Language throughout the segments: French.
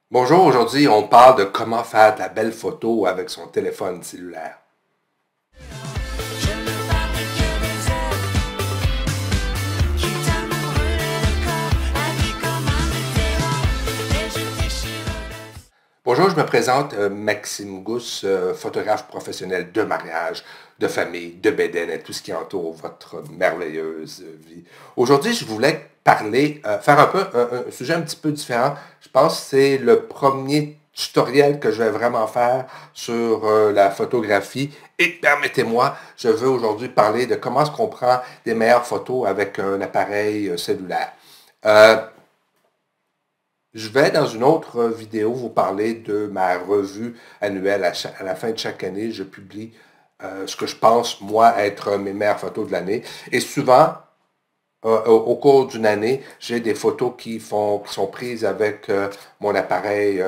Bonjour, aujourd'hui on parle de comment faire de la belle photo avec son téléphone cellulaire. Je me fabriquais des ailes qui tellement brûlaient le corps, la vie comme un météore, et je déchirais. Bonjour, je me présente Maxime Gousse, photographe professionnel de mariage, de famille, de bédaine et tout ce qui entoure votre merveilleuse vie. Aujourd'hui, je voulais parler, faire un peu un sujet un petit peu différent. Je pense que c'est le premier tutoriel que je vais vraiment faire sur la photographie. Et permettez-moi, je veux aujourd'hui parler de comment est-ce qu'on prend des meilleures photos avec un appareil cellulaire. Euh, je vais, dans une autre vidéo, vous parler de ma revue annuelle. À la fin de chaque année, je publie ce que je pense, moi, être mes meilleures photos de l'année. Et souvent, au cours d'une année, j'ai des photos qui sont prises avec mon appareil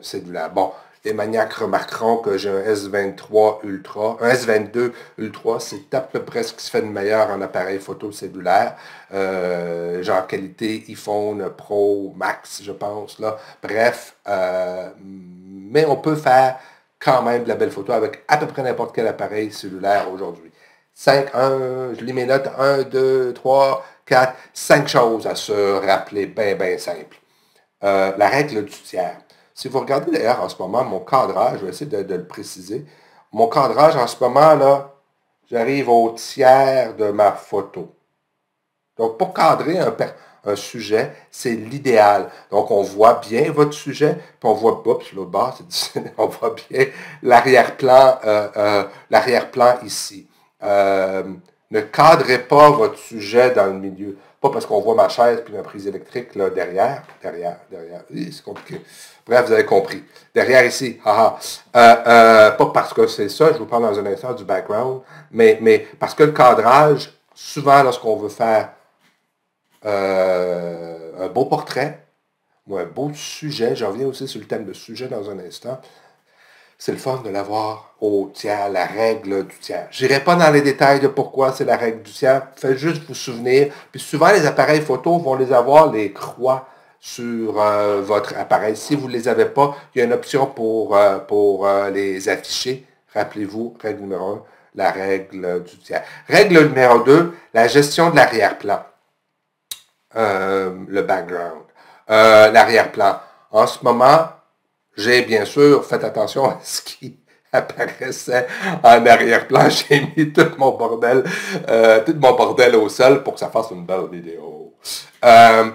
cellulaire. Bon, les maniaques remarqueront que j'ai un S23 Ultra, un S22 Ultra, c'est à peu près ce qui se fait de meilleur en appareil photo cellulaire. Genre qualité iPhone Pro Max, je pense, là. Bref, mais on peut faire quand même de la belle photo avec à peu près n'importe quel appareil cellulaire aujourd'hui. 5, 1, je lis mes notes, 1, 2, 3, 4, 5 choses à se rappeler, bien simple. La règle du tiers. Si vous regardez d'ailleurs en ce moment mon cadrage, je vais essayer de le préciser. Mon cadrage en ce moment, là, j'arrive au tiers de ma photo. Donc, pour cadrer un sujet, c'est l'idéal. Donc, on voit bien votre sujet, puis on voit, oups, l'autre bord, on voit bien l'arrière-plan ici. Ne cadrez pas votre sujet dans le milieu. Pas parce qu'on voit ma chaise puis ma prise électrique là, derrière. C'est compliqué. Bref, vous avez compris. Derrière ici, haha. Pas parce que c'est ça, je vous parle dans un instant du background, mais parce que le cadrage, souvent lorsqu'on veut faire un beau portrait ou un beau sujet, j'en reviens aussi sur le thème de sujet dans un instant, c'est le fun de l'avoir au tiers, la règle du tiers. Je n'irai pas dans les détails de pourquoi c'est la règle du tiers. Faites juste vous souvenir. Puis souvent, les appareils photo vont les avoir, les croix sur votre appareil. Si vous ne les avez pas, il y a une option pour les afficher. Rappelez-vous, règle numéro 1, la règle du tiers. Règle numéro 2, la gestion de l'arrière-plan. Le background. L'arrière-plan. En ce moment, j'ai bien sûr fait attention à ce qui apparaissait en arrière-plan. J'ai mis tout mon bordel au sol pour que ça fasse une belle vidéo.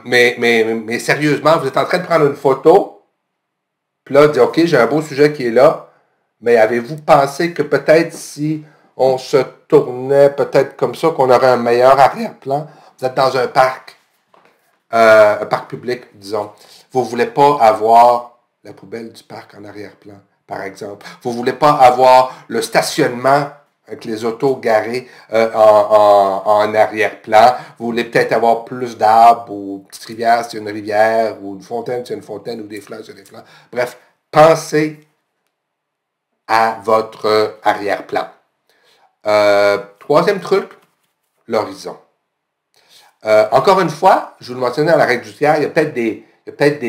Mais sérieusement, vous êtes en train de prendre une photo, puis là, dire, OK, j'ai un beau sujet qui est là, mais avez-vous pensé que peut-être si on se tournait peut-être comme ça, qu'on aurait un meilleur arrière-plan? Vous êtes dans un parc public, disons. Vous ne voulez pas avoir la poubelle du parc en arrière-plan, par exemple. Vous ne voulez pas avoir le stationnement avec les autos garées en arrière-plan. Vous voulez peut-être avoir plus d'arbres ou une petite rivière s'il y a une rivière, ou une fontaine s'il y a une fontaine, ou des fleurs s'il y a des fleurs. Bref, pensez à votre arrière-plan. Troisième truc, l'horizon. Encore une fois, je vous le mentionnais dans la règle du tiers, il y a peut-être des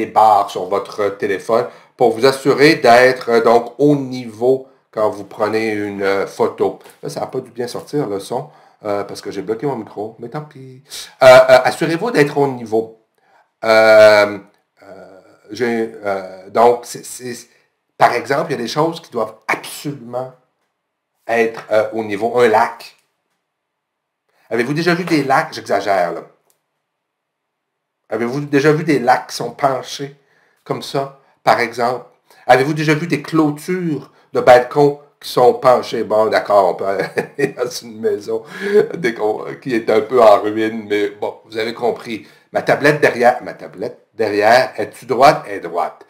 barres sur votre téléphone pour vous assurer d'être donc au niveau quand vous prenez une photo. Là, ça n'a pas dû bien sortir le son parce que j'ai bloqué mon micro, mais tant pis. Assurez-vous d'être au niveau. Donc, par exemple, il y a des choses qui doivent absolument être au niveau. Un lac. Avez-vous déjà vu des lacs? J'exagère, là. Avez-vous déjà vu des lacs qui sont penchés comme ça, par exemple? Avez-vous déjà vu des clôtures de balcons qui sont penchées? Bon, d'accord, on peut aller dans une maison qui est un peu en ruine, mais bon, vous avez compris. Ma tablette derrière, est-tu droite? Elle est droite.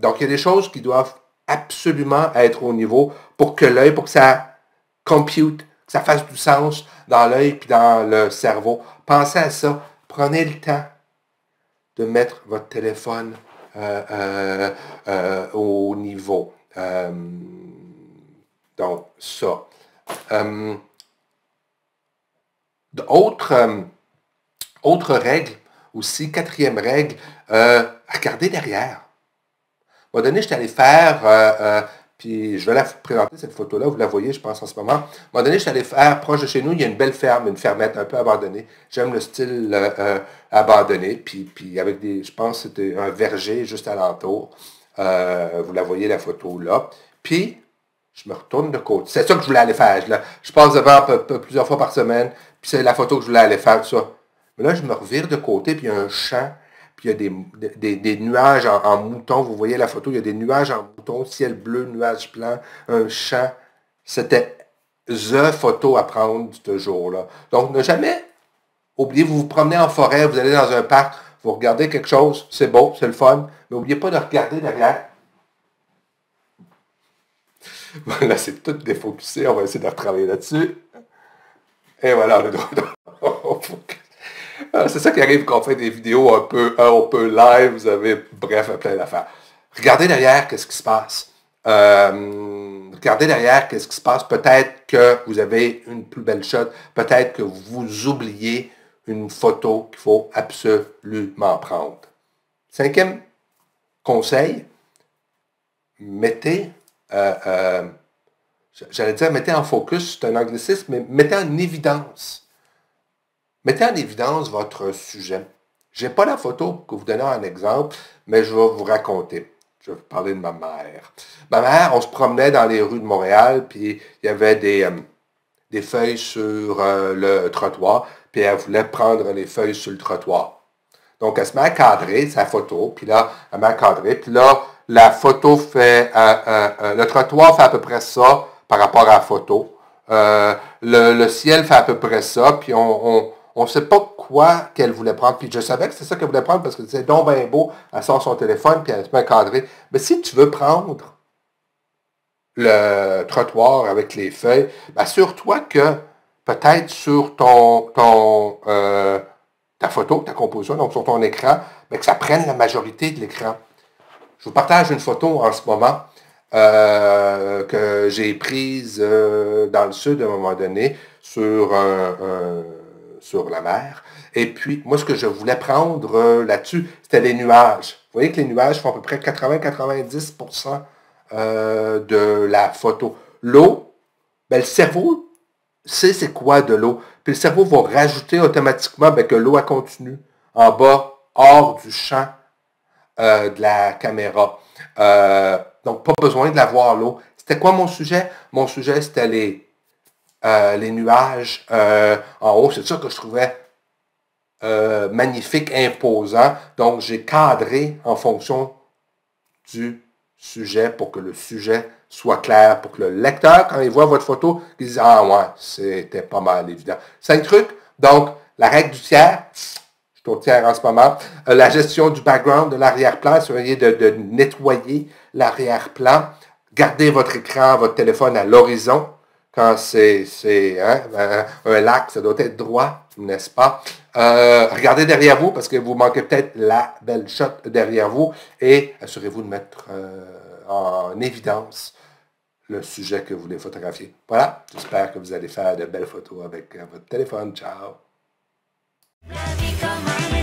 Donc, il y a des choses qui doivent absolument être au niveau pour que l'œil, pour que ça compute, que ça fasse du sens dans l'œil puis dans le cerveau. Pensez à ça. Prenez le temps de mettre votre téléphone au niveau. Donc, ça. Autre règle aussi, quatrième règle, Regardez derrière. À un moment donné, j'étais allé faire, puis je vais la présenter cette photo-là, vous la voyez, je pense, en ce moment. À un moment donné, j'étais allé faire, proche de chez nous, il y a une belle ferme, une fermette un peu abandonnée. J'aime le style abandonné, puis avec des, je pense que c'était un verger juste alentour. Vous la voyez, la photo là. Puis, je me retourne de côté. C'est ça que je voulais aller faire. Je passe devant plusieurs fois par semaine, puis c'est la photo que je voulais aller faire, tout ça. Mais là, je me revire de côté, puis il y a un champ, puis il y a des nuages en mouton. Vous voyez la photo, il y a des nuages en mouton, ciel bleu, nuages blancs, un champ. C'était the photo à prendre ce jour-là. Donc, ne jamais oublier, vous vous promenez en forêt, vous allez dans un parc, vous regardez quelque chose, c'est beau, c'est le fun, mais n'oubliez pas de regarder derrière. Là, c'est tout défocusé, on va essayer de retravailler là-dessus. Et voilà, le droit. C'est ça qui arrive quand on fait des vidéos un peu live, vous avez, bref, plein d'affaires. Regardez derrière, qu'est-ce qui se passe. Regardez derrière, qu'est-ce qui se passe. Peut-être que vous avez une plus belle shot, peut-être que vous oubliez une photo qu'il faut absolument prendre. 5e conseil, mettez, j'allais dire mettez en focus, c'est un anglicisme, mais mettez en évidence. Mettez en évidence votre sujet. Je n'ai pas la photo pour vous donner un exemple, mais je vais vous raconter. Je vais vous parler de ma mère. Ma mère, on se promenait dans les rues de Montréal, puis il y avait des feuilles sur le trottoir, puis elle voulait prendre les feuilles sur le trottoir. Donc, elle se met à cadrer sa photo, puis là, elle met à cadrer, puis là, la photo fait, le trottoir fait à peu près ça par rapport à la photo. Le ciel fait à peu près ça, puis on ne sait pas quoi qu'elle voulait prendre. Puis je savais que c'est ça qu'elle voulait prendre parce que c'est donc bien beau. Elle sort son téléphone, puis elle se met à cadrer. Mais si tu veux prendre le trottoir avec les feuilles, assure-toi que peut-être sur ta photo, ta composition, donc sur ton écran, que ça prenne la majorité de l'écran. Je vous partage une photo en ce moment que j'ai prise dans le sud à un moment donné sur la mer. Et puis, moi, ce que je voulais prendre là-dessus, c'était les nuages. Vous voyez que les nuages font à peu près 80-90% de la photo. L'eau, le cerveau sait c'est quoi de l'eau. Puis le cerveau va rajouter automatiquement que l'eau elle continue en bas, hors du champ de la caméra. Donc, pas besoin de la voir l'eau. C'était quoi mon sujet? Mon sujet, c'était les nuages en haut. C'est ça que je trouvais magnifique, imposant. Donc, j'ai cadré en fonction du sujet pour que le sujet soit clair, pour que le lecteur, quand il voit votre photo, il dise « Ah ouais, c'était pas mal évident. » 5 trucs. Donc, la règle du tiers. Je suis au tiers en ce moment. La gestion du background, de l'arrière-plan. Essayez de nettoyer l'arrière-plan. Gardez votre écran, votre téléphone à l'horizon. Quand c'est un lac, ça doit être droit, n'est-ce pas? Regardez derrière vous parce que vous manquez peut-être la belle shot derrière vous et assurez-vous de mettre en évidence le sujet que vous voulez photographier. Voilà, j'espère que vous allez faire de belles photos avec votre téléphone. Ciao! La vie comme un